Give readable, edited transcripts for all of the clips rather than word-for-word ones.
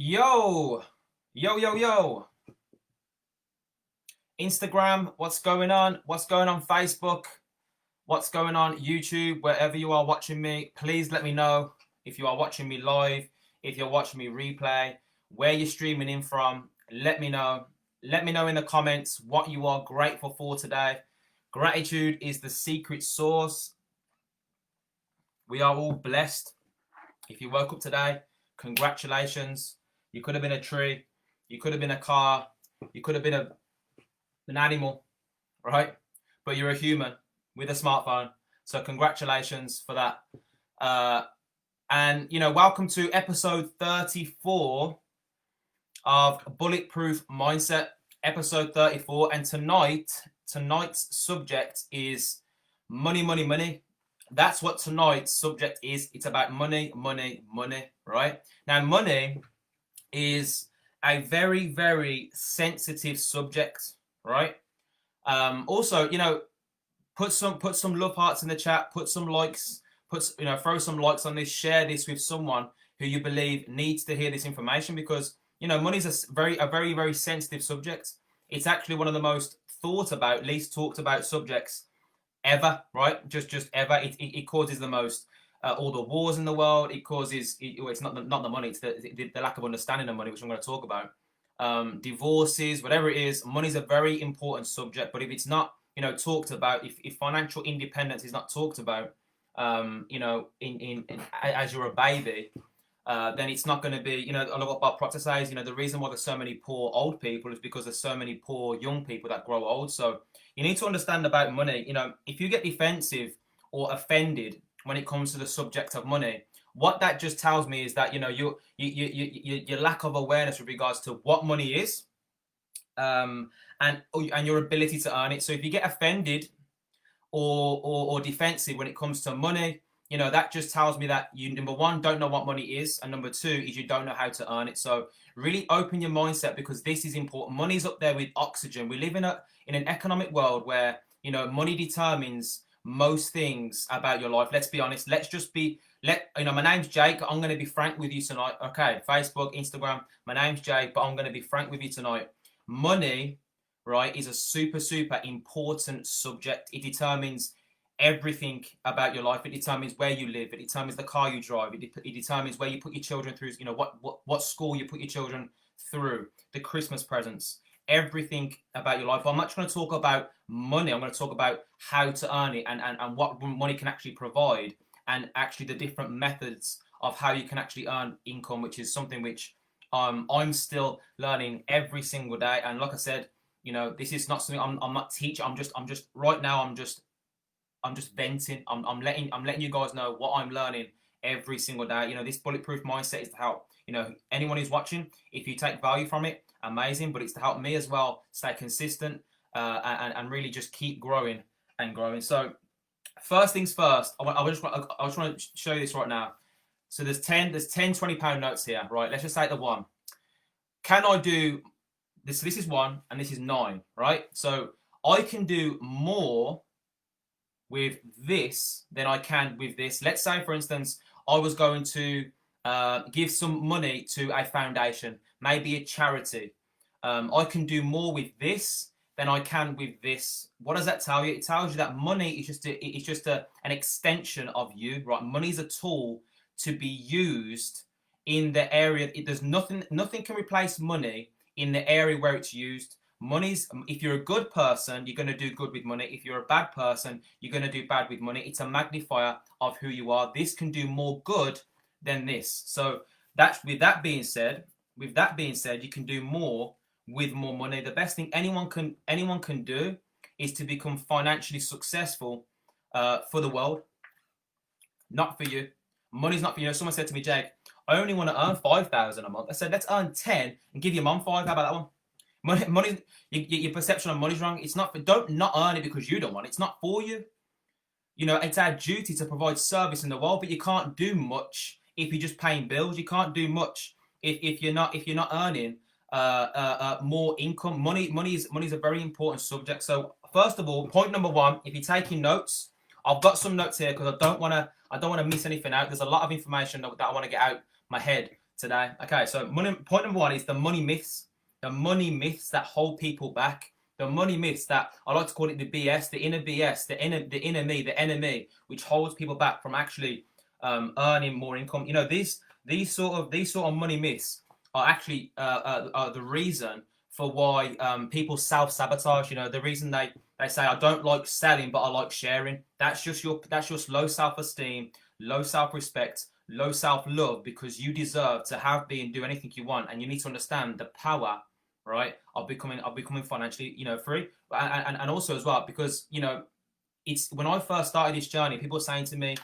Yo, yo. Instagram, what's going on? What's going on Facebook? What's going on YouTube? Wherever you are watching me, please let me know if you are watching me live, if you're watching me replay, where you're streaming in from. Let me know. Let me know in the comments what you are grateful for today. Gratitude is the secret sauce. We are all blessed. If you woke up today, congratulations. You could have been a tree. You could have been a car. You could have been an animal, right? But you're a human with a smartphone. So congratulations for that. And, welcome to episode 34 of Bulletproof Mindset, episode 34. And tonight's subject is money. That's what tonight's subject is. It's about money, right? Now, money is a very, very sensitive subject, right? Also, put some love hearts in the chat, put some likes, throw some likes on this, share this with someone who you believe needs to hear this information, because money is a very, very sensitive subject. It's actually one of the most thought about, least talked about subjects ever, right? Just ever. It causes the most all the wars in the world. It causes it's not the money, it's the lack of understanding of money, which I'm going to talk about. Divorces, whatever it is, money is a very important subject. But if it's not talked about, if financial independence is not talked about, in as you're a baby, then it's not going to be, a lot of what Proctor says, the reason why there's so many poor old people is because there's so many poor young people that grow old. So you need to understand about money. If you get defensive or offended when it comes to the subject of money, what that just tells me is that, your lack of awareness with regards to what money is, and your ability to earn it. So if you get offended or defensive when it comes to money, that just tells me that you, number one, don't know what money is, and number two is you don't know how to earn it. So really open your mindset, because this is important. Money's up there with oxygen. We live in an economic world where money determines most things about your life. Let's be honest. My name's Jake. I'm going to be frank with you tonight. Okay, Facebook, Instagram. My name's Jake, but I'm going to be frank with you tonight. Money, right, is a super important subject. It determines everything about your life. It determines where you live. It determines the car you drive. It determines where you put your children through, what school you put your children through, the Christmas presents, everything about your life. But I'm not going to talk about money. I'm going to talk about how to earn it, and what money can actually provide, and actually the different methods of how you can actually earn income, which is something which I'm still learning every single day. And like I said, this is not something I'm not teaching. I'm just right now, I'm just venting. I'm letting you guys know what I'm learning every single day. This bulletproof mindset is to help, anyone who's watching. If you take value from it, amazing. But it's to help me as well stay consistent, and really just keep growing and growing. So first things first, I just want to show you this right now. So there's 10 £20 notes here, right? Let's just take the one. Can I do this? This is 1 and this is 9, right? So I can do more with this than I can with this. Let's say, for instance, I was going to give some money to a foundation, maybe a charity. I can do more with this than I can with this. What does that tell you? It tells you that money is just an extension of you, right? Money is a tool to be used in the area. There's nothing can replace money in the area where it's used. If you're a good person, you're going to do good with money. If you're a bad person, you're going to do bad with money. It's a magnifier of who you are. This can do more good than this. So with that being said, you can do more with more money. The best thing anyone can do is to become financially successful for the world, not for you. Money's not for you. Someone said to me, Jake, I only want to earn 5,000 a month. I said, let's earn 10 and give your mum 5. How about that one? Money, your perception of money's wrong. It's not. Don't not earn it because you don't want it. It's not for you. It's our duty to provide service in the world, but you can't do much if you're just paying bills. You can't do much if you're not earning more income. Money is a very important subject. So first of all, point number 1, if you're taking notes, I've got some notes here because I don't want to miss anything out. There's a lot of information that I want to get out my head today. Okay, so point number one is the money myths. The money myths that hold people back. The money myths that I like to call it the BS, the inner BS, the inner me, the enemy, which holds people back from actually earning more income. You know, these sort of money myths are actually are the reason for why people self-sabotage. You know, the reason they say I don't like selling, but I like sharing. That's just low self-esteem, low self-respect, low self-love, because you deserve to have, be, and do anything you want, and you need to understand the power, right, of becoming financially, free, and also as well because it's when I first started this journey, people were saying to me,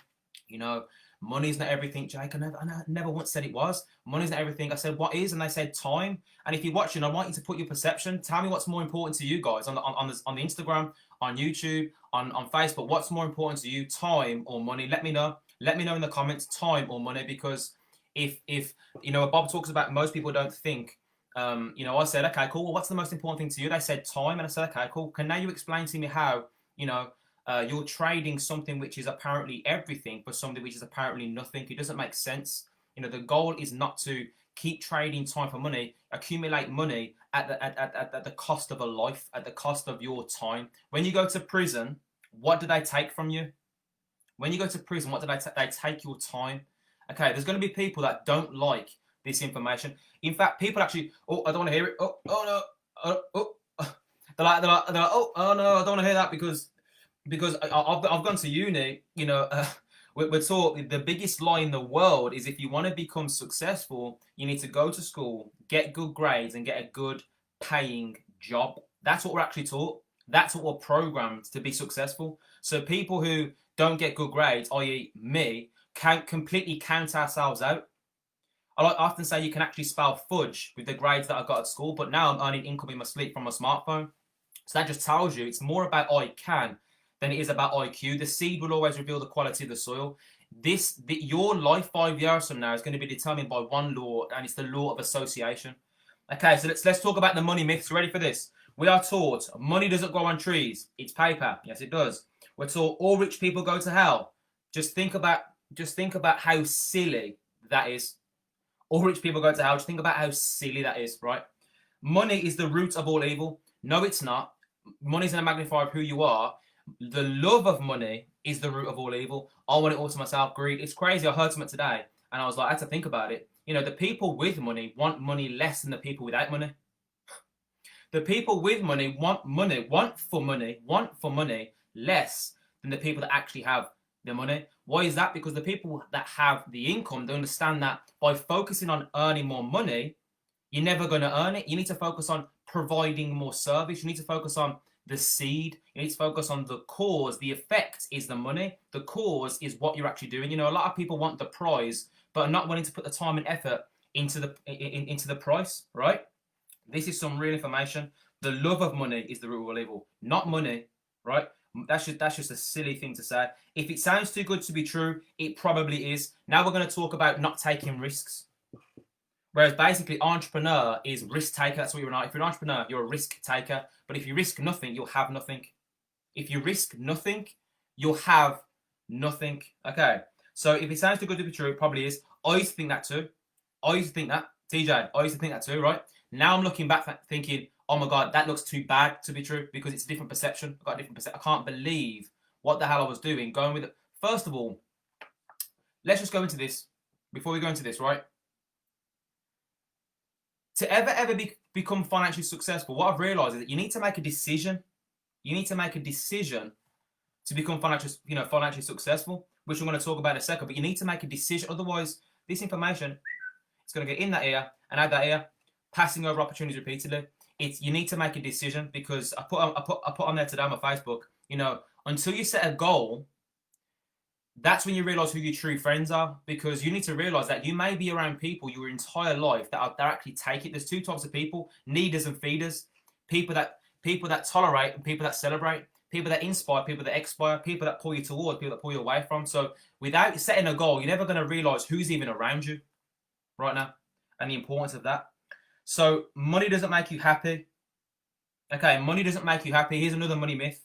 you know, money's not everything, Jake. I never once said it was. Money's not everything. I said, what is? And they said time. And if you're watching, I want you to put your perception. Tell me what's more important to you guys on the Instagram, on YouTube, on Facebook. What's more important to you, time or money? Let me know. Let me know in the comments, time or money, because if Bob talks about most people don't think. I said, okay, cool. Well, what's the most important thing to you? They said time, and I said, okay, cool. Can now you explain to me how you're trading something which is apparently everything for something which is apparently nothing? It doesn't make sense. The goal is not to keep trading time for money, accumulate money at the cost of a life, at the cost of your time. When you go to prison, what do they take from you? When you go to prison, what do they take your time? Okay, there's going to be people that don't like this information. In fact, people actually, I don't want to hear it. Oh no, they're like, oh no, I don't want to hear that because I've gone to uni. We're taught the biggest lie in the world is if you want to become successful, you need to go to school, get good grades, and get a good paying job. That's what we're actually taught. That's what we're programmed to be successful. So people who don't get good grades, i.e. me, can't completely count ourselves out. I often say you can actually spell fudge with the grades that I got at school, but now I'm earning income in my sleep from my smartphone. So that just tells you it's more about I can than it is about IQ. The seed will always reveal the quality of the soil. Your life 5 years from now is going to be determined by one law, and it's the law of association. Okay, so let's talk about the money myths. Ready for this? We are taught money doesn't grow on trees. It's paper. Yes, it does. We're taught all rich people go to hell. Just think about how silly that is. All rich people go to hell. Just think about how silly that is, right? Money is the root of all evil. No, it's not. Money's a magnifier of who you are. The love of money is the root of all evil. I want it all to myself. Greed. It's crazy. I heard something today, and I was like, I had to think about it. The people with money want money less than the people without money. The people with money want for money less than the people that actually have the money. Why is that? Because the people that have the income, they understand that by focusing on earning more money, you're never going to earn it. You need to focus on providing more service. You need to focus on the seed. You need to focus on the cause. The effect is the money. The cause is what you're actually doing. A lot of people want the prize, but are not willing to put the time and effort into the price, right? This is some real information. The love of money is the root of all evil, not money, right? That's just a silly thing to say. If it sounds too good to be true, it probably is. Now we're going to talk about not taking risks. Whereas basically entrepreneur is risk taker. That's what you're not. If you're an entrepreneur, you're a risk taker. But if you risk nothing, you'll have nothing. If you risk nothing, you'll have nothing. Okay. So if it sounds too good to be true, it probably is. I used to think that too. I used to think that. TJ, I used to think that too, right? Now I'm looking back thinking, oh my God, that looks too bad to be true because it's a different perception. I've got a different perception. I can't believe what the hell I was doing going with it. First of all, let's just go into this. Before we go into this, right? To ever become financially successful, what I've realized is that you need to make a decision. You need to make a decision to become financially successful, which I'm going to talk about in a second. But you need to make a decision. Otherwise, this information is going to get in that ear and out that ear, passing over opportunities repeatedly. You need to make a decision because I put on there today on my Facebook. Until you set a goal, that's when you realize who your true friends are, because you need to realize that you may be around people your entire life that actually take it. There's two types of people: needers and feeders. People that tolerate and people that celebrate. People that inspire, people that expire, people that pull you towards, people that pull you away from. So without setting a goal, you're never going to realize who's even around you right now and the importance of that. So money doesn't make you happy. Okay, money doesn't make you happy. Here's another money myth.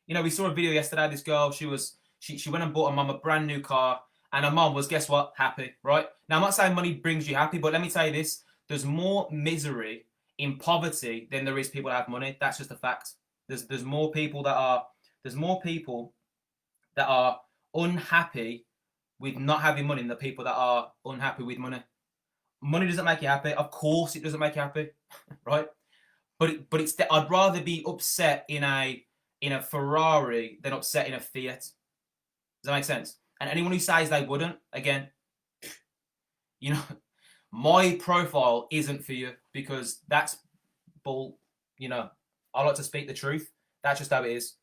We saw a video yesterday. This girl, she went and bought her mum a brand new car, and her mom was, guess what, happy, right? Now, I'm not saying money brings you happy, but let me tell you this. There's more misery in poverty than there is people that have money. That's just a fact. There's more people that are unhappy with not having money than the people that are unhappy with money. Money doesn't make you happy. Of course, it doesn't make you happy, right? But it's I'd rather be upset in a Ferrari than upset in a Fiat. Does that make sense? And anyone who says they wouldn't, again, you know, my profile isn't for you, because that's bull. You know, I like to speak the truth. That's just how it is.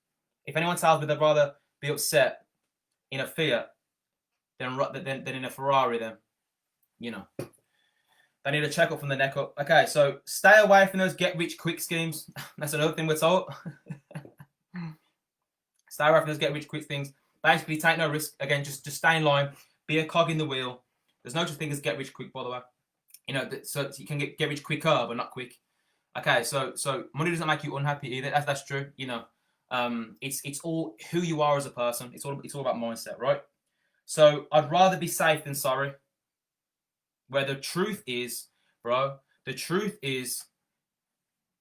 If anyone tells me they'd rather be upset in a Fiat than in a Ferrari, then, you know, they need a checkup from the neck up. Okay, so stay away from those get-rich-quick schemes. That's another thing we're told. Stay away from those get-rich-quick things. Basically, take no risk. Again, just stay in line. Be a cog in the wheel. There's no such thing as get-rich-quick, by the way. You know, so you can get rich quicker, but not quick. Okay, so money doesn't make you unhappy either. That's true. You know, it's all who you are as a person. It's all about mindset, right? So I'd rather be safe than sorry. Where the truth is, bro, the truth is,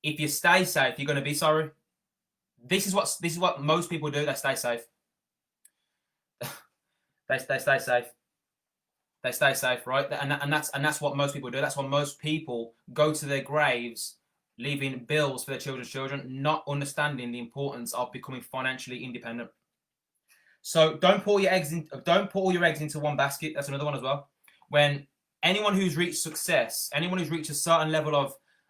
if you stay safe, you're going to be sorry. This is what most people do. They stay safe. they stay safe. They stay safe, right? And that's what most people do. That's why most people go to their graves leaving bills for their children's children, not understanding the importance of becoming financially independent. So don't put all your eggs into one basket. That's another one as well. When anyone who's reached success, anyone who's reached a certain level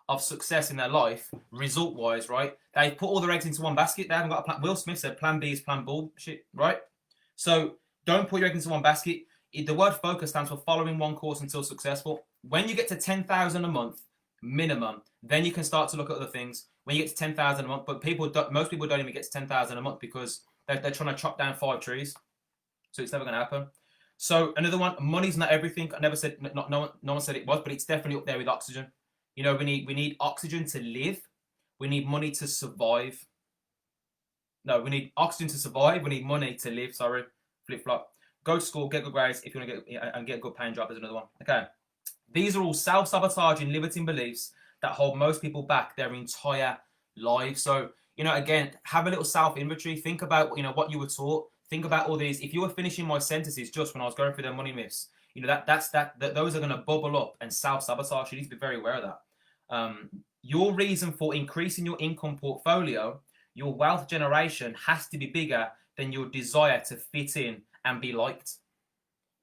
of success in their life, result-wise, right? They put all their eggs into one basket. They haven't got a plan. Will Smith said plan B is plan bullshit, right? So don't put your eggs into one basket. The word focus stands for following one course until successful. When you get to 10,000 a month minimum, then you can start to look at other things. When you get to 10,000 a month, but most people don't even get to 10,000 a month because they're trying to chop down 5 trees. So it's never going to happen. So another one, money's not everything. I never said, no one said it was, but it's definitely up there with oxygen. You know, we need oxygen to live. We need money to survive. No, we need oxygen to survive. We need money to live. Sorry, flip flop. Go to school, get good grades if you want to get a good paying job. There's another one. Okay, these are all self-sabotaging, limiting beliefs that hold most people back their entire lives. So, you know, again, have a little self-inventory. Think about, you know, what you were taught. Think about all these. If you were finishing my sentences just when I was going through their money myths, you know, those are going to bubble up and self-sabotage. You need to be very aware of that. Your reason for increasing your income portfolio, your wealth generation, has to be bigger than your desire to fit in and be liked.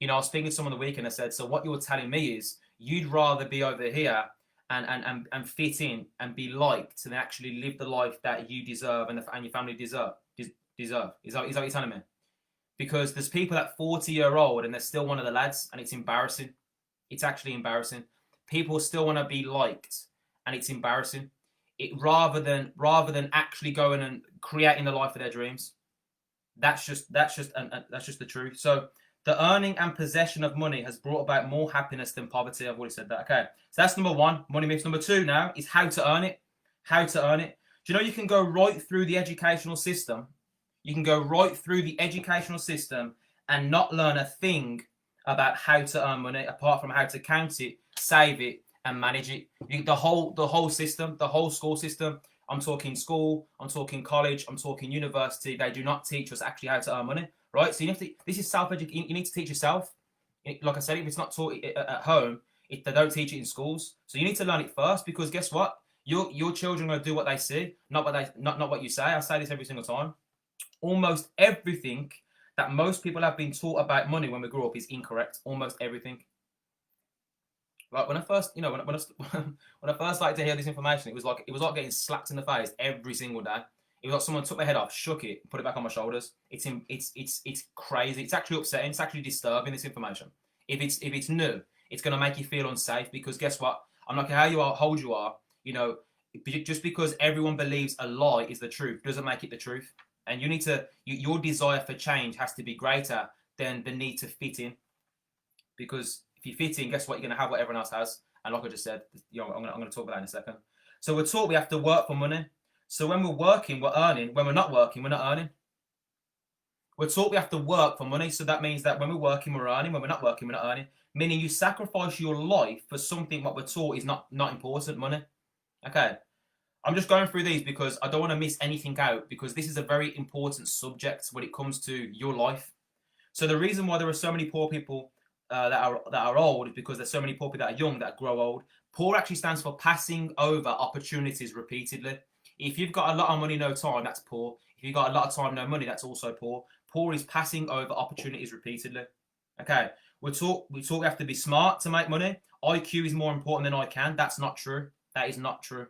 You know, I was speaking to someone the weekend and I said, so what you're telling me is you'd rather be over here and fit in and be liked than actually live the life that you deserve and your family deserve. Is that what you're telling me? Because there's people at 40-year-old and they're still one of the lads, and it's embarrassing. It's actually embarrassing. People still want to be liked, and it's embarrassing. Rather than actually going and creating the life of their dreams. That's just the truth. So the earning and possession of money has brought about more happiness than poverty. I've already said that. Okay, so that's number one. Money myths. Number two now is how to earn it. How to earn it. Do you know you can go right through the educational system? You can go right through the educational system and not learn a thing about how to earn money, apart from how to count it, save it, and manage it. The whole system, the whole school system. I'm talking school, I'm talking college, I'm talking university. They do not teach us actually how to earn money, right? So this is self-education. You need to teach yourself. Like I said, if it's not taught at home, they don't teach it in schools. So you need to learn it first, because guess what? Your children are going to do what they see, not what you say. I say this every single time. Almost everything that most people have been taught about money when we grew up is incorrect. Almost everything. Like when I first, when I first started to hear this information, it was like getting slapped in the face every single day. It was like someone took my head off, shook it, put it back on my shoulders. It's crazy. It's actually upsetting. It's actually disturbing, this information. If it's new, it's going to make you feel unsafe, because guess what? I'm not care how old you are. You know, just because everyone believes a lie is the truth doesn't make it the truth. And you need to, your desire for change has to be greater than the need to fit in. Because if you fit in, guess what? You're going to have what everyone else has. And like I just said, I'm going to talk about that in a second. So we're taught we have to work for money. So when we're working, we're earning. When we're not working, we're not earning. We're taught we have to work for money. So that means that when we're working, we're earning. When we're not working, we're not earning. Meaning you sacrifice your life for something what we're taught is not important, money. Okay. I'm just going through these because I don't want to miss anything out, because this is a very important subject when it comes to your life. So the reason why there are so many poor people that are old is because there's so many poor people that are young that grow old. Poor actually stands for passing over opportunities repeatedly. If you've got a lot of money, no time, that's poor. If you've got a lot of time, no money, that's also poor. Poor is passing over opportunities repeatedly. Okay, we have to be smart to make money. IQ is more important than I can. That's not true. That is not true.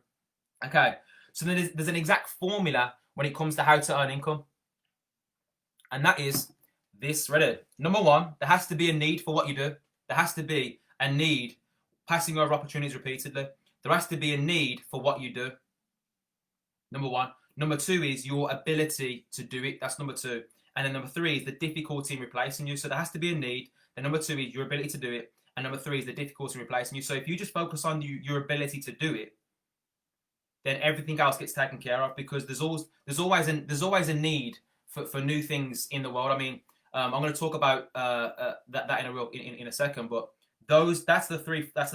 Okay, so then there's an exact formula when it comes to how to earn income. And that is this, ready? Number one, there has to be a need for what you do. There has to be a need, passing over opportunities repeatedly. There has to be a need for what you do. Number one. Number two is your ability to do it. That's number two. And then number three is the difficulty in replacing you. So there has to be a need. Then number two is your ability to do it. And number three is the difficulty in replacing you. So if you just focus on your ability to do it, then everything else gets taken care of, because there's always a need for new things in the world. I mean, I'm going to talk about that in a second, but that's the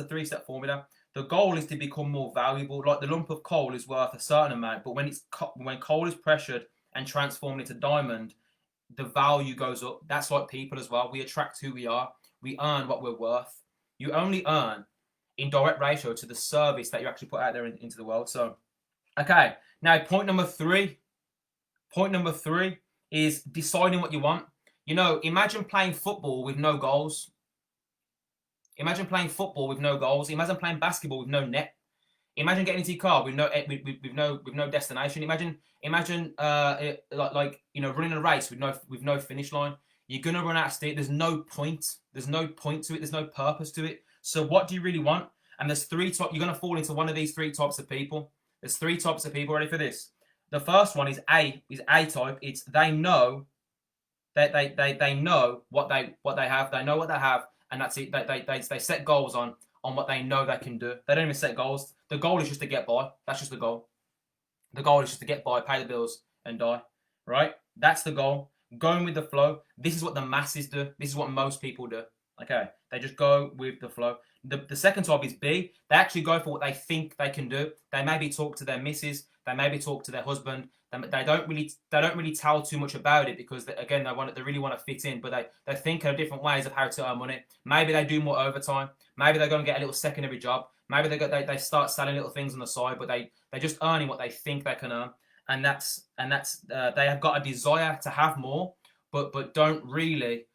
three step formula. The goal is to become more valuable. Like the lump of coal is worth a certain amount, but when coal is pressured and transformed into diamond, the value goes up. That's like people as well. We attract who we are. We earn what we're worth. You only earn in direct ratio to the service that you actually put out there into the world. So, okay. Now, point number three is deciding what you want. You know, imagine playing football with no goals. Imagine playing football with no goals. Imagine playing basketball with no net. Imagine getting into your car with no destination. Imagine running a race with no finish line. You're gonna run out of steam. There's no point. There's no point to it. There's no purpose to it. So what do you really want? And there's three types. You're gonna fall into one of these three types of people. There's three types of people. Ready for this? The first one is A type. It's they know that they know what they have. They know what they have, and that's it. They set goals on what they know they can do. They don't even set goals. The goal is just to get by. That's just the goal. The goal is just to get by, pay the bills, and die. Right? That's the goal. Going with the flow. This is what the masses do. This is what most people do. Okay? They just go with the flow. The second type is B. They actually go for what they think they can do. They maybe talk to their missus. They maybe talk to their husband. They don't really tell too much about it, because again they really want to fit in, but they think of different ways of how to earn money. Maybe they do more overtime. Maybe they're going to get a little secondary job. Maybe they start selling little things on the side, but they're just earning what they think they can earn, and that's they have got a desire to have more, but don't really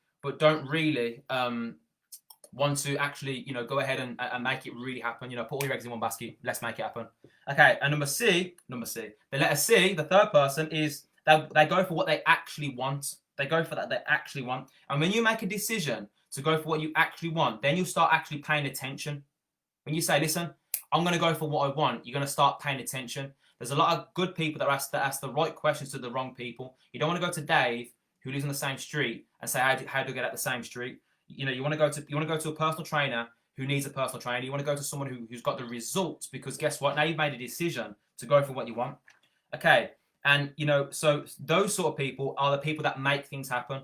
want to actually go ahead and make it really happen. Put all your eggs in one basket. Let's make it happen. Okay, and number C, the letter C, the third person is they go for what they actually want. They go for that they actually want. And when you make a decision to go for what you actually want, then you start actually paying attention. When you say, listen, I'm going to go for what I want, you're going to start paying attention. There's a lot of good people that ask the right questions to the wrong people. You don't want to go to Dave, who lives on the same street, and say, how do I get out the same street? You want to go to a personal trainer who needs a personal trainer. You want to go to someone who's got the results, because guess what? Now you've made a decision to go for what you want. Okay, and so those sort of people are the people that make things happen.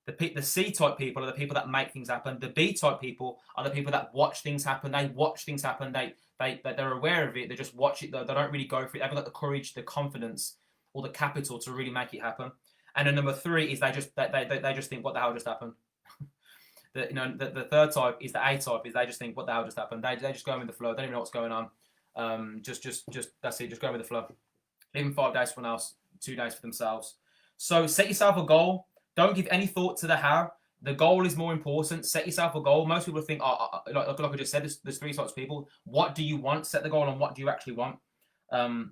The C type people are the people that make things happen. The B type people are the people that watch things happen. They watch things happen. They're aware of it. They just watch it. They don't really go for it. They haven't got the courage, the confidence, or the capital to really make it happen. And then number three is they just think, what the hell just happened? The third type is the A type. Is they just think, what the hell just happened? They just go with the flow. They don't even know what's going on. Just that's it. Just go with the flow. Leaving 5 days for someone else, 2 days for themselves. So set yourself a goal. Don't give any thought to the how. The goal is more important. Set yourself a goal. Most people think, like I just said, there's three types of people. What do you want? Set the goal on what do you actually want. And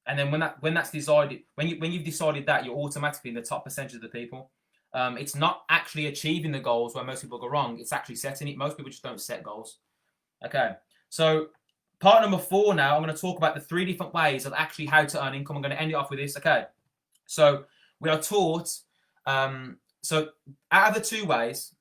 then when that's decided, when you've decided that, you're automatically in the top percentage of the people. It's not actually achieving the goals where most people go wrong. It's actually setting it. Most people just don't set goals. Okay. So part number 4 now, I'm going to talk about the 3 different ways of actually how to earn income. I'm going to end it off with this. Okay. So we are taught, so out of the 2 ways,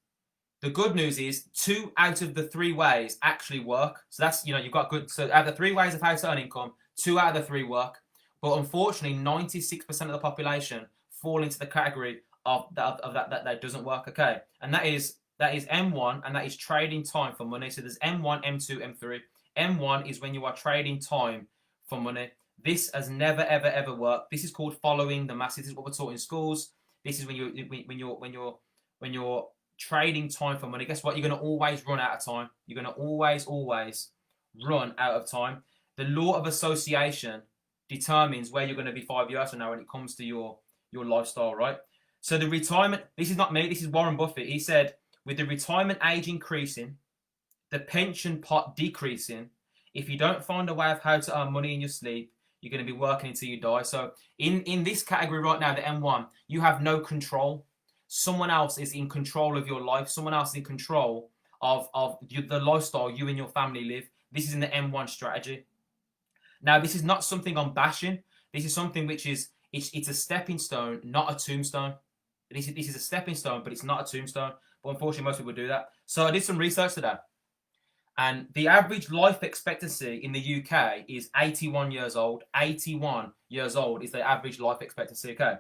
the good news is 2 out of the 3 ways actually work. So that's, you've got good, so out of the 3 ways of how to earn income, 2 out of the 3 work. But unfortunately, 96% of the population fall into the category of that doesn't work. Okay, and that is M1, and that is trading time for money. So there's M1, M2, M3. M1 is when you are trading time for money. This has never ever worked. This is called following the masses. This is what we're taught in schools. This is when you're trading time for money. Guess what? You're going to always run out of time. You're going to always run out of time. The law of association determines where you're going to be 5 years from now when it comes to your lifestyle, right? So the retirement, this is not me, this is Warren Buffett. He said, with the retirement age increasing, the pension pot decreasing, if you don't find a way of how to earn money in your sleep, you're going to be working until you die. So in this category right now, the M1, you have no control. Someone else is in control of your life. Someone else is in control of the lifestyle you and your family live. This is in the M1 strategy. Now, this is not something I'm bashing. This is something which is, it's a stepping stone, not a tombstone. This is a stepping stone, but it's not a tombstone. But unfortunately, most people do that. So I did some research today. And the average life expectancy in the UK is 81 years old. 81 years old is the average life expectancy, okay?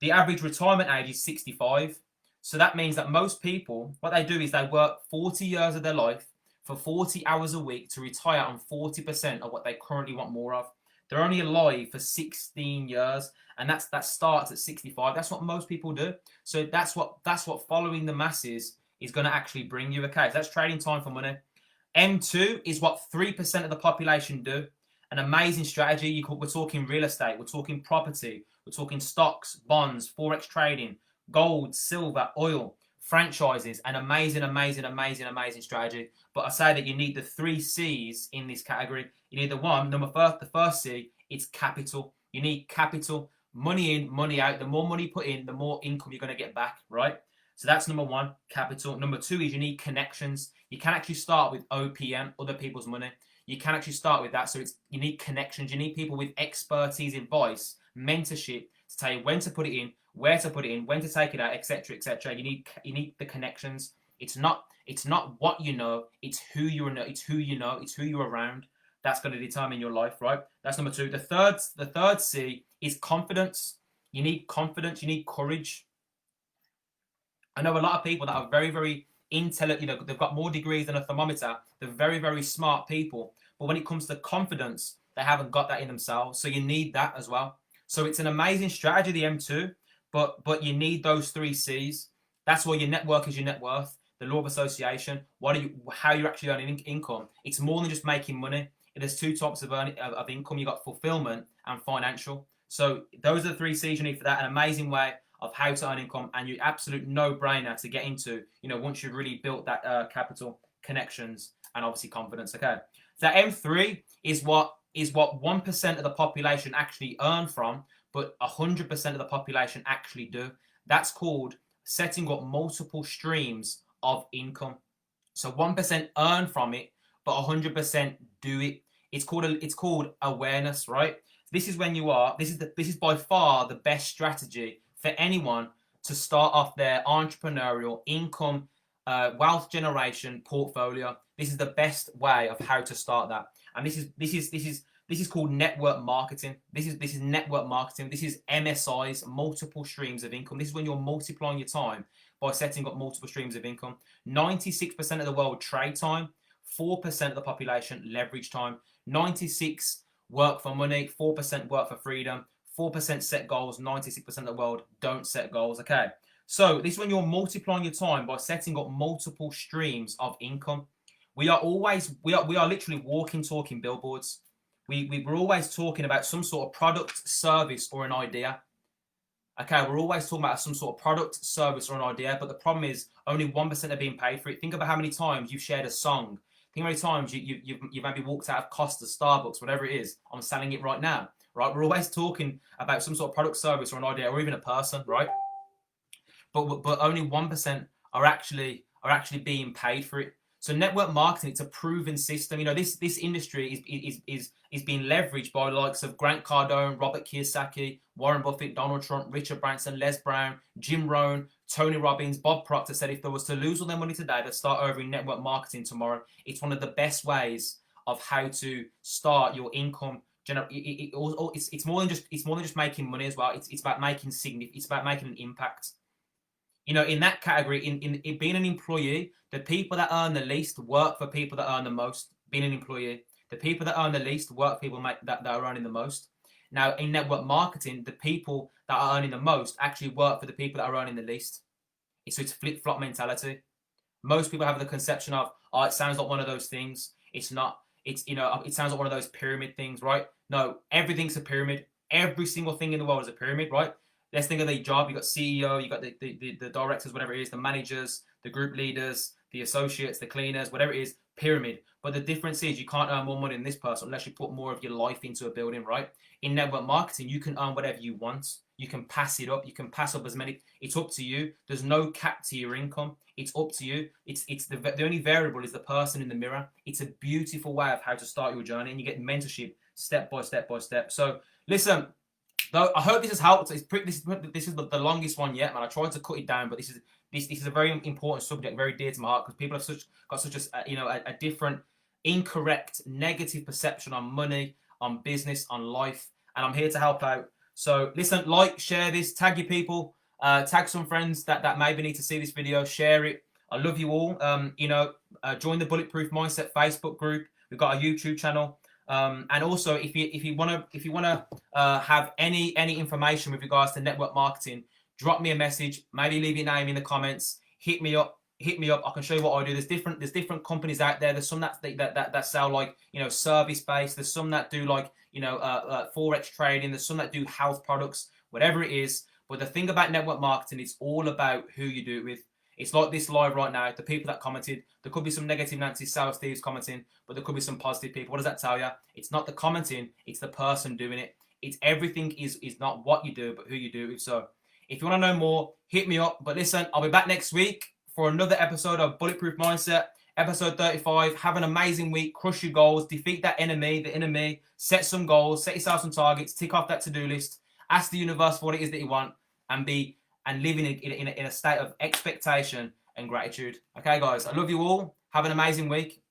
The average retirement age is 65. So that means that most people, what they do is they work 40 years of their life for 40 hours a week to retire on 40% of what they currently want more of. They're only alive for 16 years, and that starts at 65. That's what most people do. So that's what following the masses is going to actually bring you, okay? So that's trading time for money. M2 is what 3% of the population do. An amazing strategy. We're talking real estate. We're talking property. We're talking stocks, bonds, forex trading, gold, silver, oil, franchises. An amazing strategy. But I say that you need the 3 C's in this category. You need the first C, it's capital. You need capital, money in, money out. The more money you put in, the more income you're going to get back, right? So that's number 1, capital. Number 2 is you need connections. You can actually start with OPM, other people's money. You can actually start with that. So you need connections. You need people with expertise, advice, mentorship to tell you when to put it in, where to put it in, when to take it out, etc., etc. You need the connections. It's not what you know. It's who you know. It's who you know. It's who you're around. That's going to determine your life, right? That's number 2. The third C is confidence. You need confidence. You need courage. I know a lot of people that are very, very intelligent, they've got more degrees than a thermometer. They're very, very smart people. But when it comes to confidence, they haven't got that in themselves. So you need that as well. So it's an amazing strategy, the M2, but you need those 3 C's. That's why your network is your net worth. The law of association, how you're actually earning income. It's more than just making money. There's 2 types of income. You've got fulfillment and financial. So those are the 3 C's you need for that. An amazing way of how to earn income, and you absolute no-brainer to get into, once you've really built that capital, connections, and obviously confidence, okay? So M3 is what 1% of the population actually earn from, but 100% of the population actually do. That's called setting up multiple streams of income. So 1% earn from it, but 100% do it. It's called awareness, right? This is when this is by far the best strategy for anyone to start off their entrepreneurial income, wealth generation portfolio. This is the best way of how to start that. And this is called network marketing. This is network marketing. This is MSIs, multiple streams of income. This is when you're multiplying your time by setting up multiple streams of income. 96% of the world trade time, 4% of the population leverage time, 96 work for money, 4% work for freedom, 4% set goals, 96% of the world don't set goals, okay? So this is when you're multiplying your time by setting up multiple streams of income. We are literally walking, talking billboards. We're always talking about some sort of product, service, or an idea. Okay, we're always talking about some sort of product, service, or an idea, but the problem is only 1% are being paid for it. Think about how many times you've shared a song. Think how many times you've maybe walked out of Costa, Starbucks, whatever it is. I'm selling it right now, right? We're always talking about some sort of product, service, or an idea, or even a person, right? But only 1% are actually being paid for it. So network marketing, it's a proven system. This industry is being leveraged by the likes of Grant Cardone, Robert Kiyosaki, Warren Buffett, Donald Trump, Richard Branson, Les Brown, Jim Rohn, Tony Robbins, Bob Proctor said if they was to lose all their money today, they'd start over in network marketing tomorrow. It's one of the best ways of how to start your income It's more than just making money as well. It's about making it's about making an impact. You know, in that category, in being an employee, the people that earn the least work for people that earn the most. Being an employee, the people that earn the least work for people that are earning the most. Now, in network marketing, the people that are earning the most actually work for the people that are earning the least. It's flip-flop mentality. Most people have the conception of, oh, it sounds like one of those things. It's not. It's, you know, it sounds like one of those pyramid things, right? No, everything's a pyramid. Every single thing in the world is a pyramid, right? Let's think of the job. You got CEO, you got the directors, whatever it is, the managers, the group leaders, the associates, the cleaners, whatever it is, pyramid. But the difference is you can't earn more money than this person unless you put more of your life into a building, right? In network marketing, you can earn whatever you want. You can pass it up. You can pass up as many. It's up to you. There's no cap to your income. It's up to you. It's the only variable is the person in the mirror. It's a beautiful way of how to start your journey, and you get mentorship step by step by step. So listen, though, I hope this has helped. This is the longest one yet, man. I tried to cut it down, but this is a very important subject, very dear to my heart, because people have got such a different, incorrect, negative perception on money, on business, on life, and I'm here to help out. So listen, like, share this, tag your people, tag some friends that maybe need to see this video, share it. I love you all. Join the Bulletproof Mindset Facebook group. We've got a YouTube channel. And also, if you wanna have any information with regards to network marketing, drop me a message. Maybe leave your name in the comments. Hit me up. I can show you what I do. There's different companies out there. There's some that sell like, you know, service based. There's some that do like, you know, forex trading. There's some that do health products. Whatever it is. But the thing about network marketing, it's all about who you do it with. It's like this live right now. The people that commented, there could be some negative Nancy sales thieves commenting, but there could be some positive people. What does that tell you? It's not the commenting, it's the person doing it. It's everything is not what you do, but who you do it with. So if you want to know more, hit me up. But listen, I'll be back next week for another episode of Bulletproof Mindset, episode 35. Have an amazing week. Crush your goals. Defeat that enemy, the enemy. Set some goals. Set yourself some targets. Tick off that to-do list. Ask the universe for what it is that you want, and live in a state of expectation and gratitude. Okay, guys, I love you all. Have an amazing week.